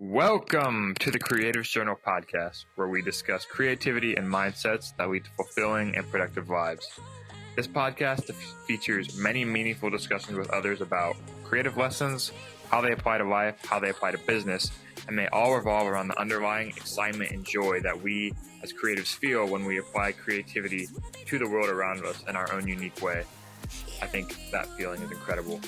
Welcome to the Creative Journal podcast, where we discuss creativity and mindsets that lead to fulfilling and productive lives. This podcast features many meaningful discussions with others about creative lessons, how they apply to life, how they apply to business, and they all revolve around the underlying excitement and joy that we as creatives feel when we apply creativity to the world around us in our own unique way. I think that feeling is incredible.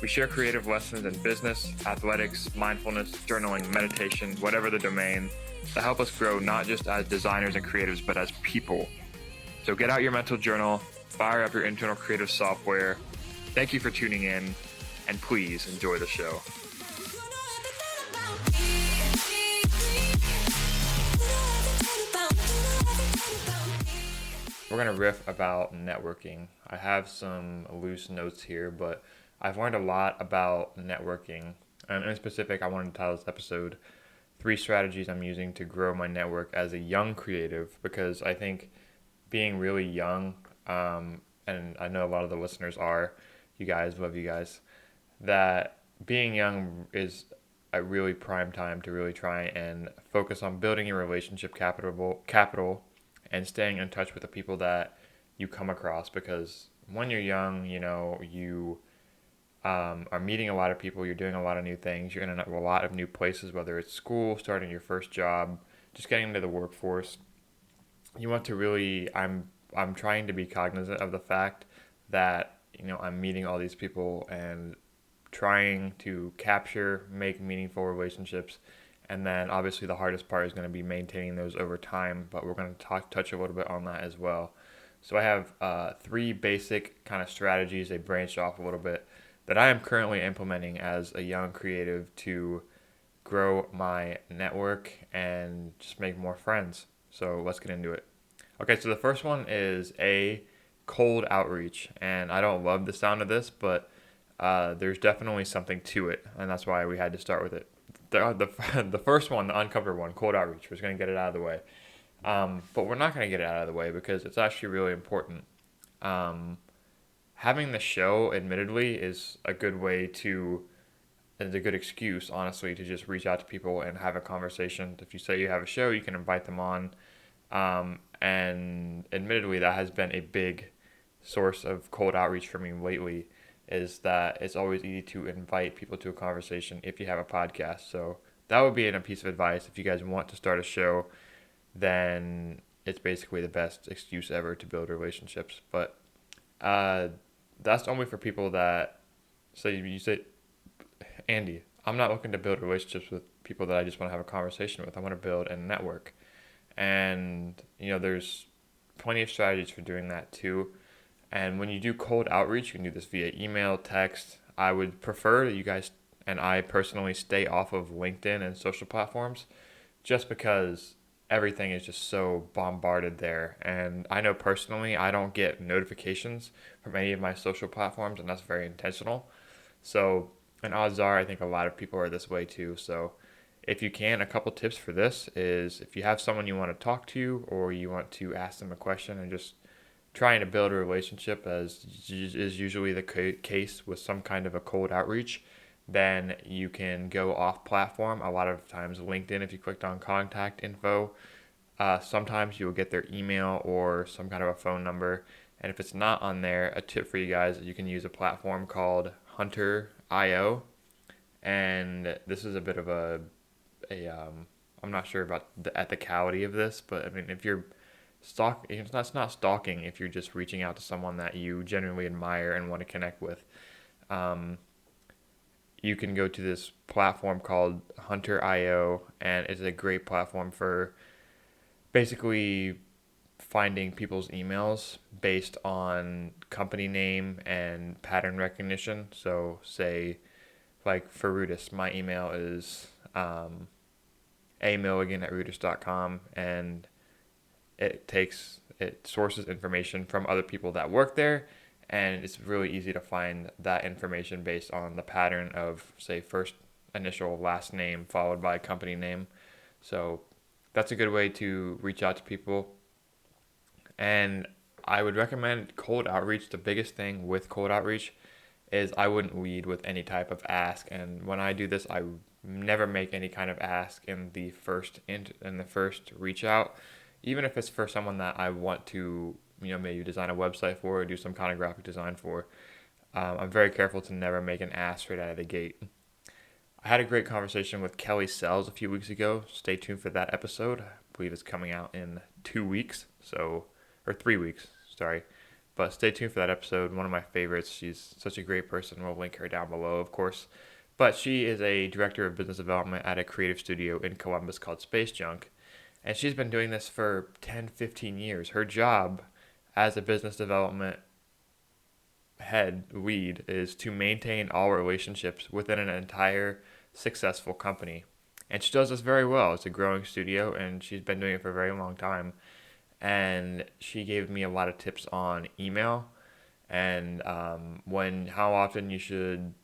We share creative lessons in business, athletics, mindfulness, journaling, meditation, whatever the domain, that help us grow not just as designers and creatives, but as people. So get out your mental journal, fire up your internal creative software. Thank you for tuning in, and please enjoy the show. We're going to riff about networking. I have some loose notes here, but I've learned a lot about networking, and in specific, I wanted to title this episode 3 Strategies I'm Using to Grow My Network as a Young Creative, because I think being really young, and I know a lot of the listeners are, you guys, love you guys, that being young is a really prime time to really try and focus on building your relationship capital and staying in touch with the people that you come across, because when you're young, you are meeting a lot of people, you're doing a lot of new things, you're in a lot of new places, whether it's school, starting your first job, just getting into the workforce. You want to really, I'm trying to be cognizant of the fact that, I'm meeting all these people and trying to make meaningful relationships. And then obviously the hardest part is going to be maintaining those over time, but we're going to touch a little bit on that as well. So I have 3 basic kind of strategies, they branch off a little bit, that I am currently implementing as a young creative to grow my network and just make more friends. So let's get into it. Okay, so the first one is a cold outreach. And I don't love the sound of this, but there's definitely something to it. And that's why we had to start with it. The first one, the uncovered one, cold outreach, we're going to get it out of the way. But we're not going to get it out of the way because it's actually really important. Having the show, admittedly, is a good excuse, honestly, to just reach out to people and have a conversation. If you say you have a show, you can invite them on. And admittedly, that has been a big source of cold outreach for me lately, is that it's always easy to invite people to a conversation if you have a podcast. So that would be a piece of advice. If you guys want to start a show, then it's basically the best excuse ever to build relationships. But that's only for people that you say, Andy, I'm not looking to build relationships with people that I just want to have a conversation with. I want to build a network. And, there's plenty of strategies for doing that too. And when you do cold outreach, you can do this via email, text. I would prefer that you guys and I personally stay off of LinkedIn and social platforms, just because everything is just so bombarded there. And I know personally I don't get notifications from any of my social platforms, and that's very intentional. So, and odds are I think a lot of people are this way too. So if you can, a couple tips for this is, if you have someone you want to talk to or you want to ask them a question and just trying to build a relationship, as is usually the case with some kind of a cold outreach, then you can go off platform. A lot of times LinkedIn, if you clicked on contact info, sometimes you will get their email or some kind of a phone number. And if it's not on there, a tip for you guys, you can use a platform called Hunter.io. And this is a bit of I'm not sure about the ethicality of this, but I mean, if you're it's not stalking if you're just reaching out to someone that you genuinely admire and want to connect with. You can go to this platform called Hunter.io, and it's a great platform for basically finding people's emails based on company name and pattern recognition. So say, like for Rudis, my email is amilligan@rudis.com, and it sources information from other people that work there, and it's really easy to find that information based on the pattern of, say, first initial last name followed by company name. So that's a good way to reach out to people. And I would recommend cold outreach. The biggest thing with cold outreach is I wouldn't lead with any type of ask. And when I do this, I never make any kind of ask in the first reach out, even if it's for someone that I want to, maybe design a website for or do some kind of graphic design for. I'm very careful to never make an ask right out of the gate. I had a great conversation with Kelly Sells a few weeks ago. Stay tuned for that episode. I believe it's coming out in 2 weeks, or 3 weeks, sorry. But stay tuned for that episode. One of my favorites. She's such a great person. We'll link her down below, of course. But she is a director of business development at a creative studio in Columbus called Space Junk. And she's been doing this for 10, 15 years. Her job as a business development head lead is to maintain all relationships within an entire successful company. And she does this very well. It's a growing studio, and she's been doing it for a very long time. And she gave me a lot of tips on email and how often you should.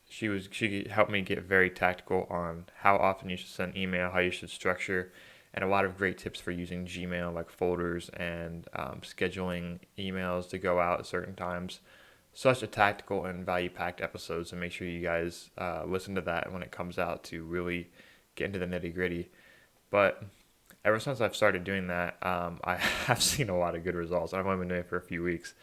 She helped me get very tactical on how often you should send email, how you should structure, and a lot of great tips for using Gmail, like folders and scheduling emails to go out at certain times. Such a tactical and value-packed episode, so make sure you guys listen to that when it comes out to really get into the nitty-gritty. But ever since I've started doing that, I have seen a lot of good results. I've only been doing it for a few weeks.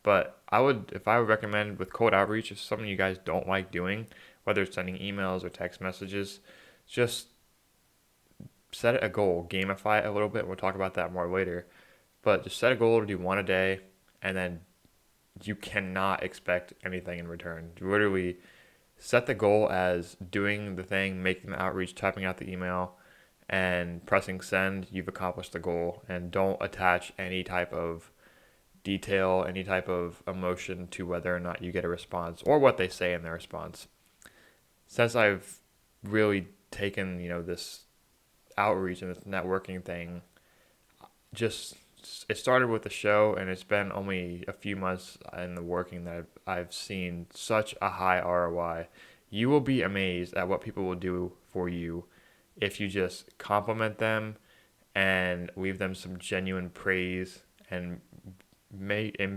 But if I would recommend with cold outreach, if something you guys don't like doing, whether it's sending emails or text messages, just set a goal, gamify it a little bit. We'll talk about that more later. But just set a goal to do one a day, and then you cannot expect anything in return. You literally set the goal as doing the thing, making the outreach, typing out the email, and pressing send. You've accomplished the goal, and don't attach any type of detail, any type of emotion to whether or not you get a response or what they say in their response. Since I've really taken, this outreach and this networking thing, it started with the show, and it's been only a few months in the working that I've seen such a high ROI. You will be amazed at what people will do for you if you just compliment them and leave them some genuine praise and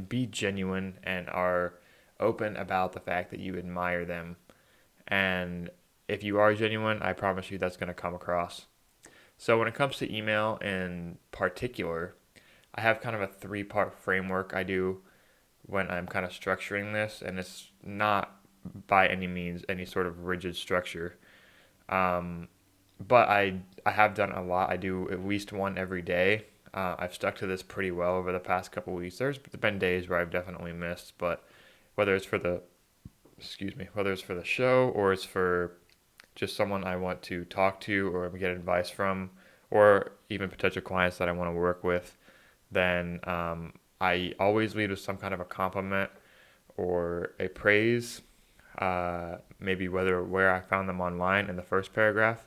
be genuine and are open about the fact that you admire them. And if you are genuine, I promise you that's going to come across. So when it comes to email in particular, I have kind of a 3-part framework I do when I'm kind of structuring this, and it's not by any means any sort of rigid structure. But I have done a lot. I do at least one every day. I've stuck to this pretty well over the past couple of weeks. There's been days where I've definitely missed, but whether it's for the show or it's for just someone I want to talk to or get advice from, or even potential clients that I want to work with, then I always lead with some kind of a compliment or a praise, maybe where I found them online in the first paragraph.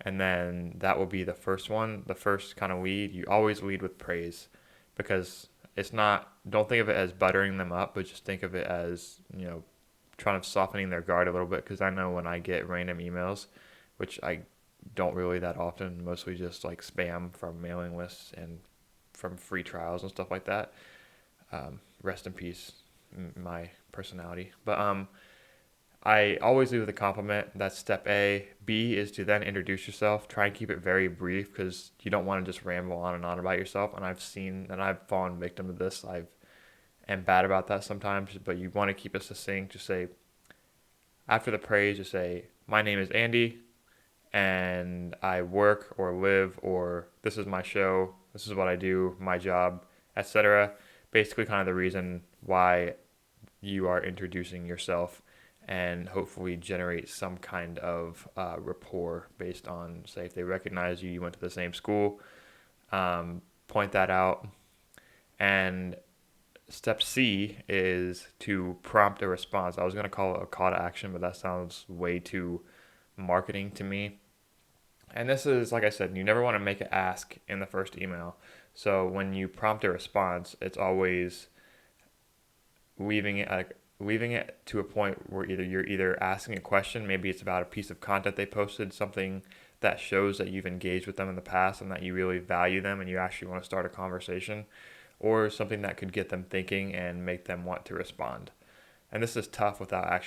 And then that will be the first one, the first kind of lead. You always lead with praise, because don't think of it as buttering them up, but just think of it as, trying of softening their guard a little bit. Because I know when I get random emails, which I don't really that often, mostly just like spam from mailing lists and from free trials and stuff like that. Rest in peace, my personality. But I always leave with a compliment. That's step A. B is to then introduce yourself. Try and keep it very brief, because you don't want to just ramble on and on about yourself. And I've fallen victim to this. I am bad about that sometimes, but you want to keep it succinct. Just say, after the praise, just say, my name is Andy, and I work or live, or this is my show, this is what I do, my job, etc. Basically kind of the reason why you are introducing yourself, and hopefully generate some kind of rapport based on, say, if they recognize you went to the same school, point that out. And step C is to prompt a response. I was going to call it a call to action, but that sounds way too marketing to me. And this is, like I said, you never want to make an ask in the first email. So when you prompt a response, it's always leaving it to a point where you're either asking a question, maybe it's about a piece of content they posted, something that shows that you've engaged with them in the past and that you really value them and you actually want to start a conversation, or something that could get them thinking and make them want to respond. And this is tough without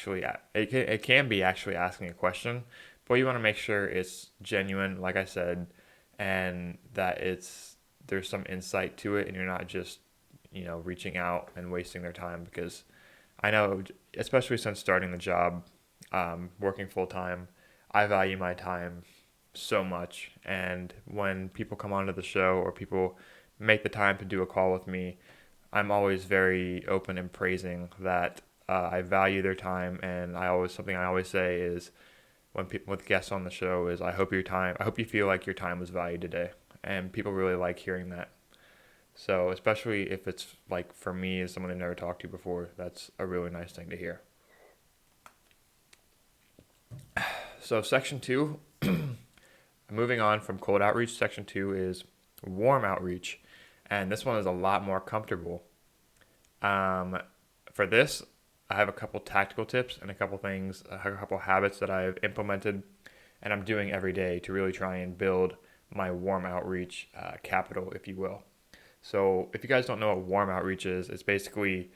it can be actually asking a question, but you want to make sure it's genuine, like I said, and that there's some insight to it, and you're not just reaching out and wasting their time. Because I know, especially since starting the job, working full time, I value my time so much. And when people come onto the show or people make the time to do a call with me, I'm always very open and praising that I value their time. And something I always say is when people with guests on the show is I hope you feel like your time was valued today. And people really like hearing that. So especially if it's like for me as someone they've never talked to before, that's a really nice thing to hear. So section two, moving on from cold outreach, section two is warm outreach. And this one is a lot more comfortable. Um, for this, I have a couple tactical tips and a couple things, a couple habits that I've implemented and I'm doing every day to really try and build my warm outreach capital, if you will. So if you guys don't know what warm outreach is, it's basically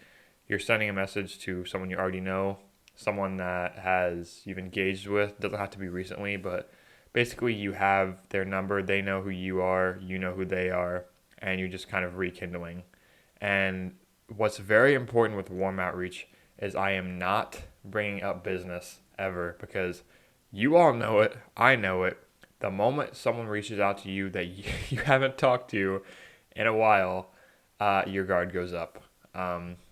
you're sending a message to someone you already know, someone that you've engaged with. Doesn't have to be recently, but basically you have their number, they know who you know who they are, and you're just kind of rekindling. And what's very important with warm outreach is I am not bringing up business ever, because you all know it, I know it. The moment someone reaches out to you that you haven't talked to in a while, your guard goes up.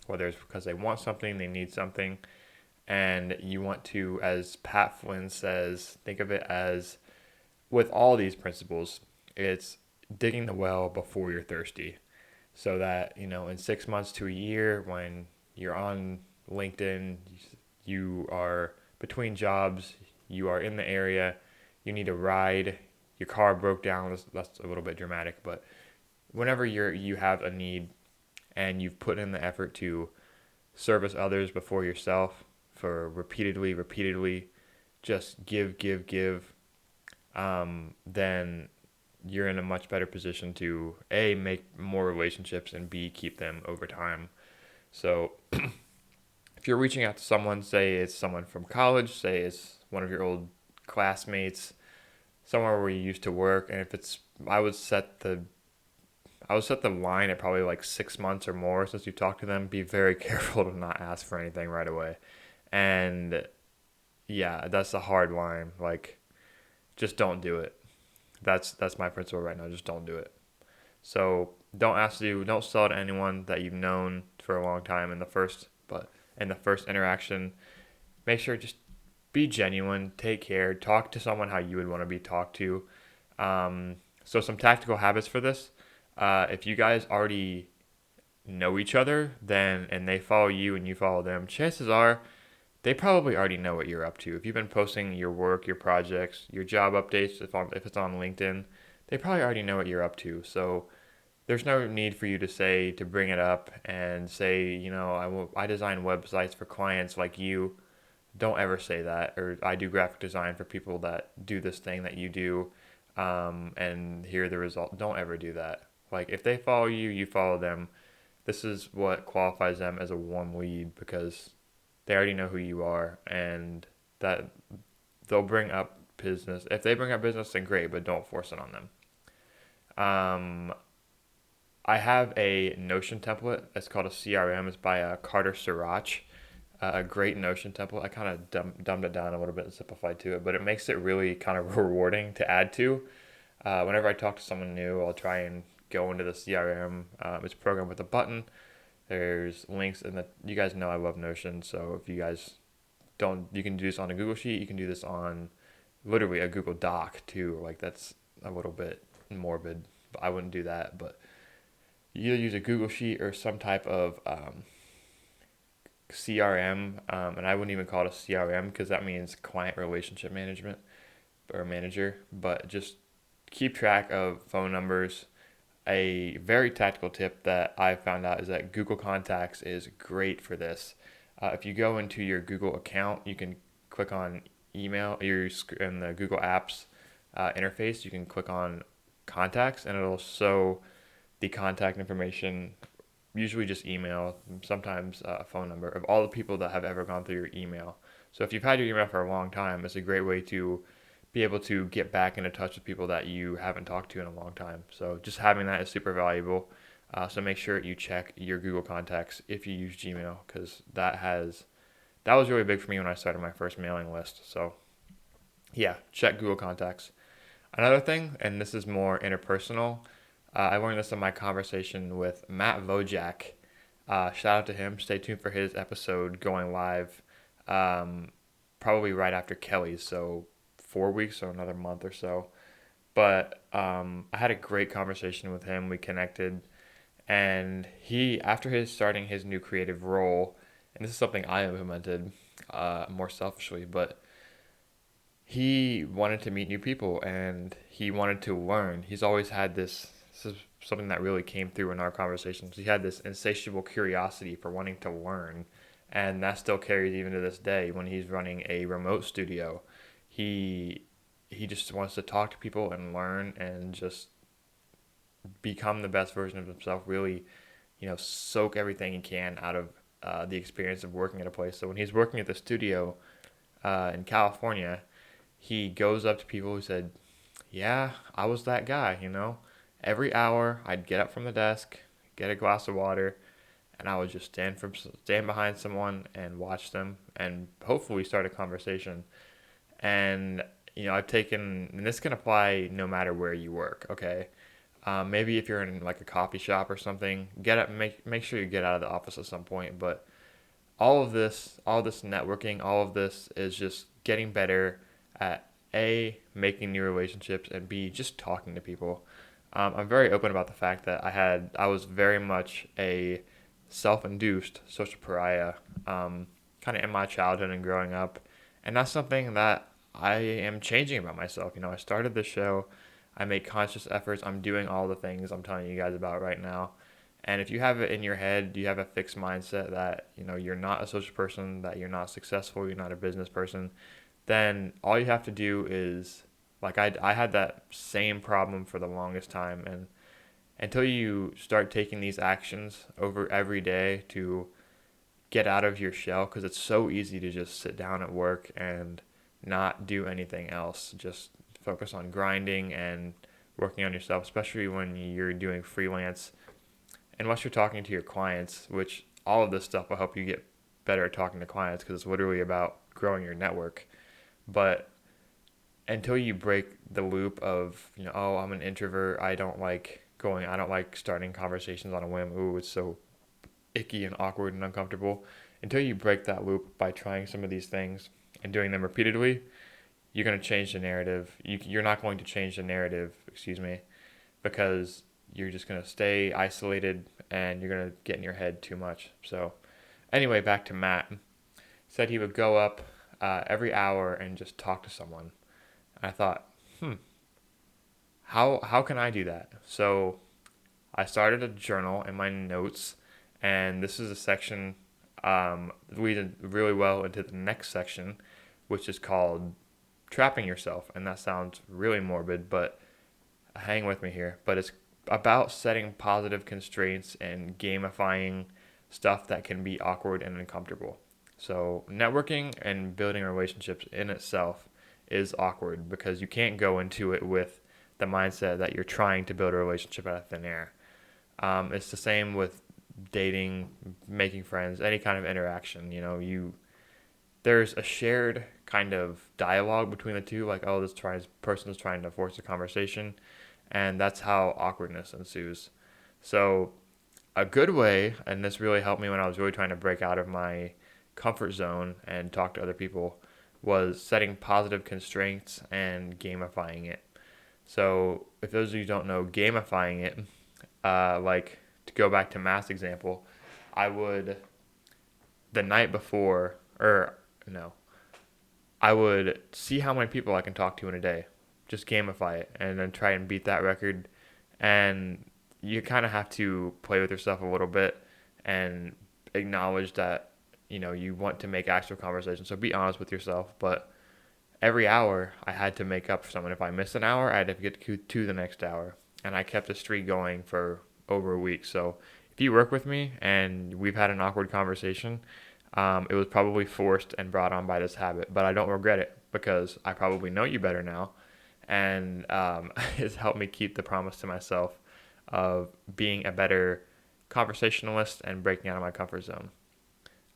Whether it's because they want something, they need something, and you want to, as Pat Flynn says, think of it as with all these principles, it's digging the well before you're thirsty. So that, in 6 months to a year, when you're on LinkedIn, you are between jobs, you are in the area, you need a ride, your car broke down, that's a little bit dramatic, but whenever you have a need and you've put in the effort to service others before yourself for repeatedly, just give, then you're in a much better position to A, make more relationships, and B, keep them over time. So if you're reaching out to someone, say it's someone from college, say it's one of your old classmates, somewhere where you used to work, and if it's, I would set the line at probably like 6 months or more since you talked to them. Be very careful to not ask for anything right away. And yeah, that's a hard line. Like, just don't do it. That's my principle right now. Just don't do it. So don't sell to anyone that you've known for a long time in the first interaction. Make sure just be genuine, take care, talk to someone how you would want to be talked to. So some tactical habits for this. If you guys already know each other, then and they follow you and you follow them, chances are they probably already know what you're up to. If you've been posting your work, your projects, your job updates, if it's on LinkedIn, they probably already know what you're up to. So there's no need for you to bring it up and say, I design websites for clients like you. Don't ever say that. Or I do graphic design for people that do this thing that you do, and here are the result. Don't ever do that. Like, if they follow you, you follow them. This is what qualifies them as a warm lead, because they already know who you are, and that they'll bring up business. If they bring up business, then great, but don't force it on them. I have a Notion template. It's called a CRM. It's by Carter Sirach. A great Notion template. I kind of dumbed it down a little bit and simplified to it, but it makes it really kind of rewarding to add to. Whenever I talk to someone new, I'll try and go into the CRM. It's programmed with a button. There's links, and you guys know I love Notion, so if you guys don't, you can do this on a Google Sheet. You can do this on literally a Google Doc too. Like, that's a little bit morbid, but I wouldn't do that. But you either use a Google Sheet or some type of CRM, and I wouldn't even call it a CRM because that means client relationship management or manager. But just keep track of phone numbers. A very tactical tip that I found out is that Google Contacts is great for this. If you go into your Google account, you can click on email. In the Google Apps interface, you can click on Contacts, and it'll show the contact information, usually just email, sometimes a phone number, of all the people that have ever gone through your email. So if you've had your email for a long time, it's a great way to be able to get back into touch with people that you haven't talked to in a long time. So just having that is super valuable. So make sure you check your Google contacts if you use Gmail, because that was really big for me when I started my first mailing list. So yeah, check Google contacts. Another thing, and this is more interpersonal, I learned this in my conversation with Matt Vojak. Shout out to him. Stay tuned for his episode going live, um, probably right after Kelly's, so 4 weeks or another month or so. But I had a great conversation with him. We connected, and he, after his starting his new creative role, and this is something I implemented more selfishly, but he wanted to meet new people and he wanted to learn. He's always had this is something that really came through in our conversations. He had this insatiable curiosity for wanting to learn, and that still carries even to this day when he's running a remote studio. He he just wants to talk to people and learn and just become the best version of himself, really, soak everything he can out of the experience of working at a place. So when he's working at the studio in California, he goes up to people who said, "Yeah, I was that guy. Every hour, I'd get up from the desk, get a glass of water, and I would just stand behind someone and watch them, and hopefully start a conversation." And I've taken, and this can apply no matter where you work. Okay, maybe if you're in like a coffee shop or something, get up, make sure you get out of the office at some point. But all this networking, all of this is just getting better at A, making new relationships, and B, just talking to people. I'm very open about the fact that I was very much a self-induced social pariah, kind of in my childhood and growing up, and that's something that I am changing about myself. I started this show, I make conscious efforts, I'm doing all the things I'm telling you guys about right now. And if you have it in your head, you have a fixed mindset that you're not a social person, that you're not successful, you're not a business person, then all you have to do is, like, I had that same problem for the longest time. And until you start taking these actions over every day to get out of your shell, because it's so easy to just sit down at work and not do anything else, just focus on grinding and working on yourself, especially when you're doing freelance, unless you're talking to your clients, which all of this stuff will help you get better at talking to clients, because it's literally about growing your network. But until you break the loop of, oh, I'm an introvert, I don't like starting conversations on a whim, ooh, it's so icky and awkward and uncomfortable. Until you break that loop by trying some of these things and doing them repeatedly, you're going to change the narrative. You're not going to change the narrative, excuse me, because you're just going to stay isolated and you're going to get in your head too much. So anyway, back to Matt. He said he would go up every hour and just talk to someone. And I thought, how can I do that? So I started a journal in my notes, and this is a section leads really well into the next section, which is called trapping yourself. And that sounds really morbid, but hang with me here. But it's about setting positive constraints and gamifying stuff that can be awkward and uncomfortable. So networking and building relationships in itself is awkward, because you can't go into it with the mindset that you're trying to build a relationship out of thin air. It's the same with dating, making friends, any kind of interaction. There's a shared kind of dialogue between the two, like, oh, person is trying to force a conversation, and that's how awkwardness ensues. So a good way, and this really helped me when I was really trying to break out of my comfort zone and talk to other people, was setting positive constraints and gamifying it. So if those of you who don't know, gamifying it, like, to go back to Matt's example, I would, the night before, or no, I would see how many people I can talk to in a day, just gamify it, and then try and beat that record. And you kind of have to play with yourself a little bit and acknowledge that you want to make actual conversation. So be honest with yourself. But every hour I had to make up for someone. If I missed an hour, I had to get to the next hour, and I kept a streak going for over a week. So if you work with me and we've had an awkward conversation, it was probably forced and brought on by this habit, but I don't regret it. because I probably know you better now, and it's helped me keep the promise to myself of being a better conversationalist and breaking out of my comfort zone.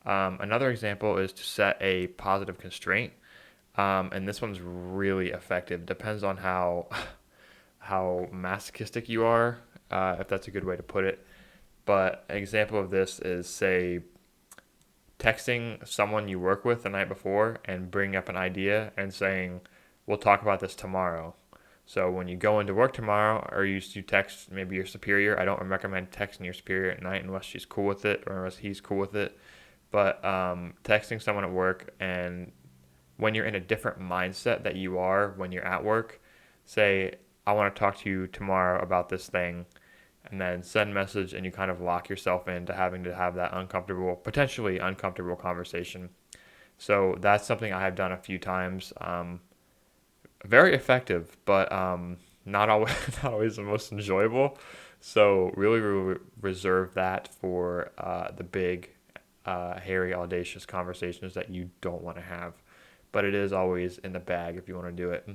Another example is to set a positive constraint, and this one's really effective. Depends on how masochistic you are, if that's a good way to put it. But an example of this is, say, texting someone you work with the night before and bringing up an idea and saying, we'll talk about this tomorrow. So when you go into work tomorrow, or you text maybe your superior, I don't recommend texting your superior at night unless she's cool with it or unless he's cool with it. But texting someone at work, and when you're in a different mindset that you are when you're at work, say, I want to talk to you tomorrow about this thing, and then send message, and you kind of lock yourself into having to have that potentially uncomfortable conversation. So that's something I have done a few times. Very effective, but not always not always the most enjoyable. So really, reserve that for the big, hairy, audacious conversations that you don't want to have. But it is always in the bag if you want to do it.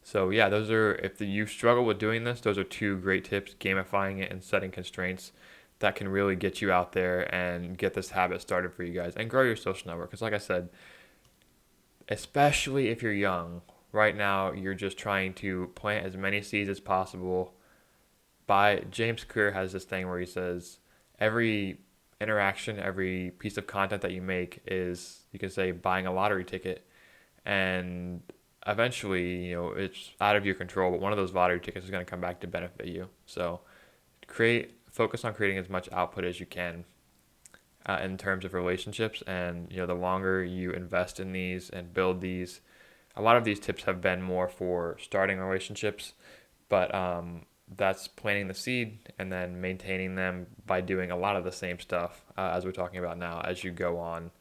So yeah, those are, if you struggle with doing this, those are two great tips: gamifying it and setting constraints that can really get you out there and get this habit started for you guys and grow your social network. Because like I said, especially if you're young, right now you're just trying to plant as many seeds as possible. James Clear has this thing where he says every interaction, every piece of content that you make is, you can say, buying a lottery ticket, and eventually, it's out of your control, but one of those lottery tickets is going to come back to benefit you. So focus on creating as much output as you can, in terms of relationships, and the longer you invest in these and build these. A lot of these tips have been more for starting relationships, but that's planting the seed and then maintaining them by doing a lot of the same stuff, as we're talking about now, as you go on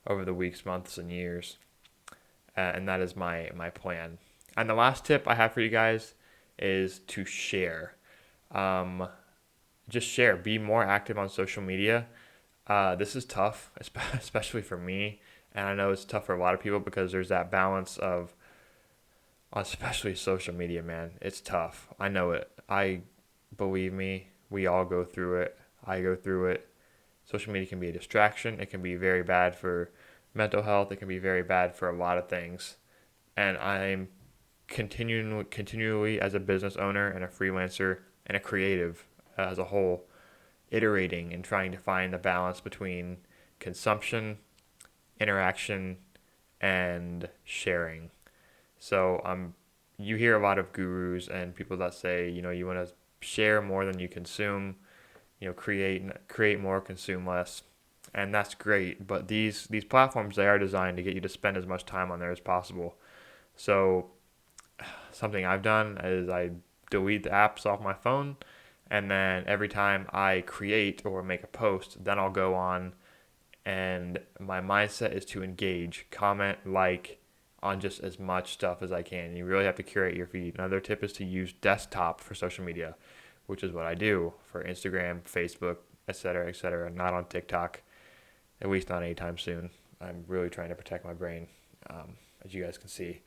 over the weeks, months, and years. And that is my plan. And the last tip I have for you guys is to share. Just share. Be more active on social media. This is tough, especially for me, and I know it's tough for a lot of people because there's that balance of, especially social media, man. It's tough. I know it. Believe me, we all go through it. I go through it. Social media can be a distraction. It can be very bad for mental health. It can be very bad for a lot of things. And I'm continually, as a business owner and a freelancer and a creative, as a whole, iterating and trying to find the balance between consumption, interaction, and sharing. So you hear a lot of gurus and people that say, you want to share more than you consume, create more, consume less. And that's great, but these platforms, they are designed to get you to spend as much time on there as possible. So something I've done is I delete the apps off my phone, and then every time I create or make a post, then I'll go on, and my mindset is to engage, comment, like on just as much stuff as I can. You really have to curate your feed. Another tip is to use desktop for social media, which is what I do for Instagram, Facebook, etc., not on TikTok, at least not anytime soon. I'm really trying to protect my brain, as you guys can see.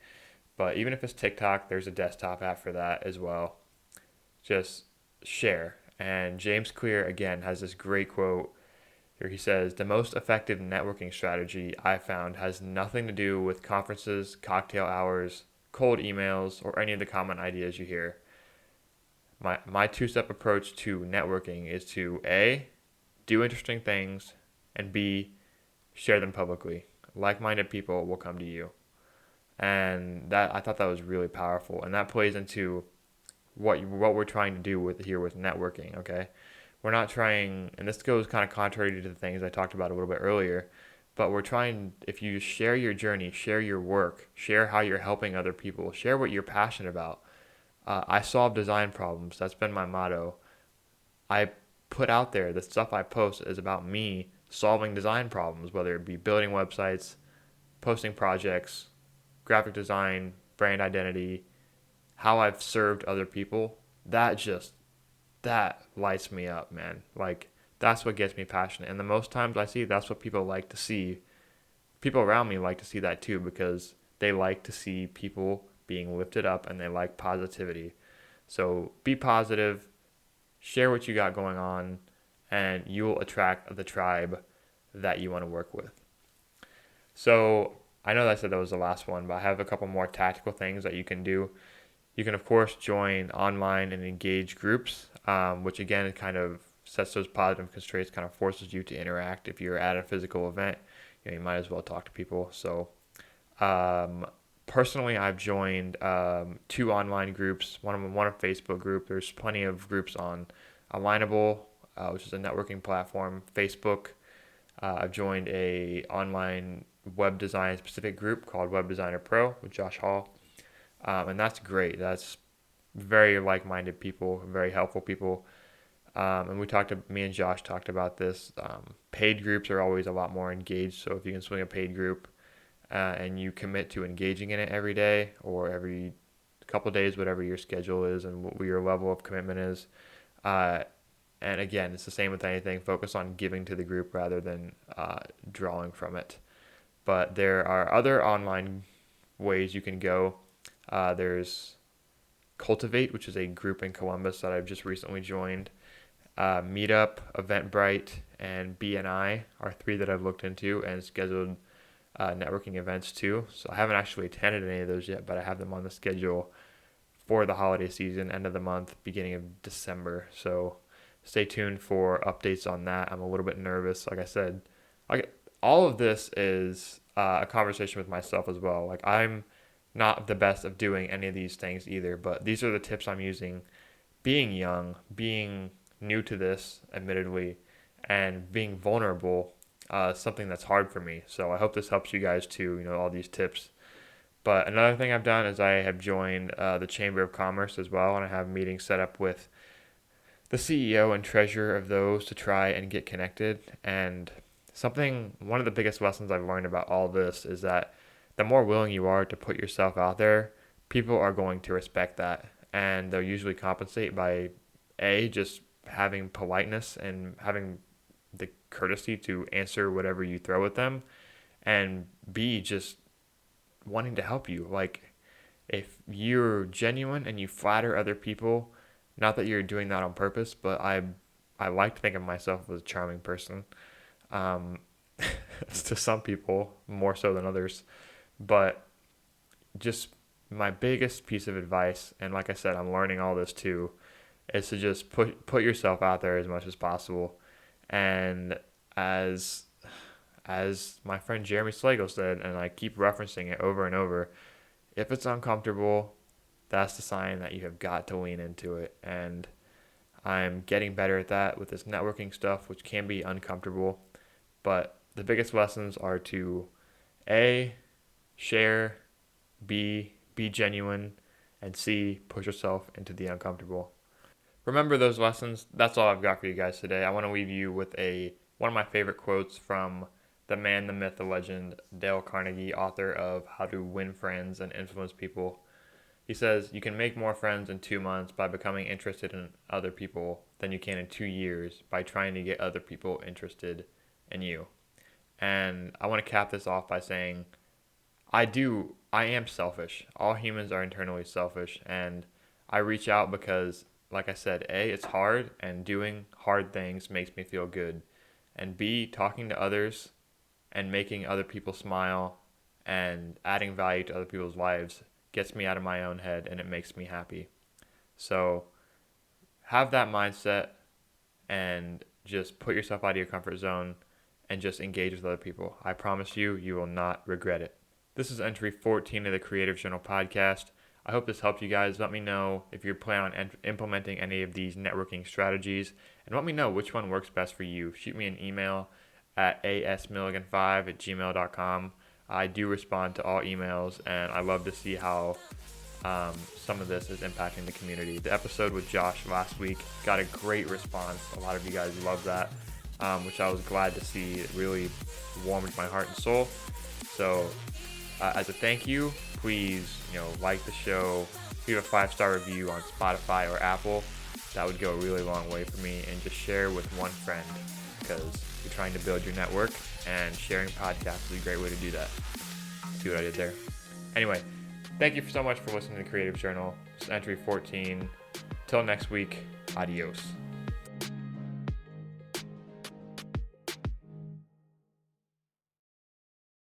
But even if it's TikTok, there's a desktop app for that as well. Just share. And James Clear, again, has this great quote here. He says, the most effective networking strategy I found has nothing to do with conferences, cocktail hours, cold emails, or any of the common ideas you hear. My two-step approach to networking is to A, do interesting things, and B, share them publicly. Like-minded people will come to you. And I thought that was really powerful, and that plays into what we're trying to do with networking. Okay, we're not trying, and this goes kind of contrary to the things I talked about a little bit earlier, but we're trying, if you share your journey, share your work, share how you're helping other people, share what you're passionate about. I solve design problems. That's been my motto. I put out there, the stuff I post is about me solving design problems, whether it be building websites, posting projects, graphic design, brand identity, how I've served other people. That lights me up, man. Like, that's what gets me passionate. And the most times I see, that's what people like to see. people around me like to see that too, because they like to see people being lifted up and they like positivity. So be positive, share what you got going on, and you'll attract the tribe that you want to work with. So I know that I said that was the last one, but I have a couple more tactical things that you can do. You can, of course, join online and engage groups, which again kind of sets those positive constraints, kind of forces you to interact. If you're at a physical event, you might as well talk to people. So personally, I've joined 2 online groups, one a Facebook group. There's plenty of groups on Alignable, which is a networking platform, Facebook. I've joined a online web design specific group called Web Designer Pro with Josh Hall. And that's great. That's very like-minded people, very helpful people. And me and Josh talked about this. Paid groups are always a lot more engaged. So if you can swing a paid group and you commit to engaging in it every day or every couple days, whatever your schedule is and what your level of commitment is. And again, it's the same with anything. Focus on giving to the group rather than drawing from it. But there are other online ways you can go. There's Cultivate, which is a group in Columbus that I've just recently joined. Meetup, Eventbrite, and BNI are 3 that I've looked into and scheduled networking events too. So I haven't actually attended any of those yet, but I have them on the schedule for the holiday season, end of the month, beginning of December. So stay tuned for updates on that. I'm a little bit nervous. Like I said, all of this is a conversation with myself as well. Like, I'm not the best of doing any of these things either, but these are the tips I'm using being young, being new to this, admittedly, and being vulnerable, something that's hard for me. So I hope this helps you guys too, all these tips. But another thing I've done is I have joined the Chamber of Commerce as well, and I have meetings set up with the CEO and treasurer of those to try and get connected. And one of the biggest lessons I've learned about all this is that the more willing you are to put yourself out there, people are going to respect that. And they'll usually compensate by just having politeness and having the courtesy to answer whatever you throw at them, and B, just wanting to help you. Like, if you're genuine and you flatter other people, not that you're doing that on purpose, but I like to think of myself as a charming person. To some people, more so than others. But just my biggest piece of advice, and like I said, I'm learning all this too, is to just put yourself out there as much as possible. And as my friend Jeremy Slagle said, and I keep referencing it over and over, if it's uncomfortable, that's the sign that you have got to lean into it. And I'm getting better at that with this networking stuff, which can be uncomfortable. But the biggest lessons are to A, share, B, be genuine, and C, push yourself into the uncomfortable. Remember those lessons. That's all I've got for you guys today. I want to leave you with one of my favorite quotes from the man, the myth, the legend, Dale Carnegie, author of How to Win Friends and Influence People. He says, "You can make more friends in 2 months by becoming interested in other people than you can in 2 years by trying to get other people interested in you." And I want to cap this off by saying, I am selfish. All humans are internally selfish, and I reach out because, like I said, A, it's hard, and doing hard things makes me feel good. And B, talking to others and making other people smile and adding value to other people's lives gets me out of my own head, and it makes me happy. So have that mindset and just put yourself out of your comfort zone and just engage with other people. I promise you, you will not regret it. This is entry 14 of the Creative Journal podcast. I hope this helped you guys. Let me know if you're planning on implementing any of these networking strategies, and let me know which one works best for you. Shoot me an email at asmilligan5@gmail.com. I do respond to all emails, and I love to see how some of this is impacting the community. The episode with Josh last week got a great response. A lot of you guys loved that, which I was glad to see. It really warmed my heart and soul. So as a thank you, please, like the show, leave a 5-star review on Spotify or Apple. That would go a really long way for me. And just share with one friend, because you're trying to build your network, and sharing podcasts is a great way to do that. See what I did there? Anyway, thank you so much for listening to the Creative Journal. This is entry 14. Till next week, adios.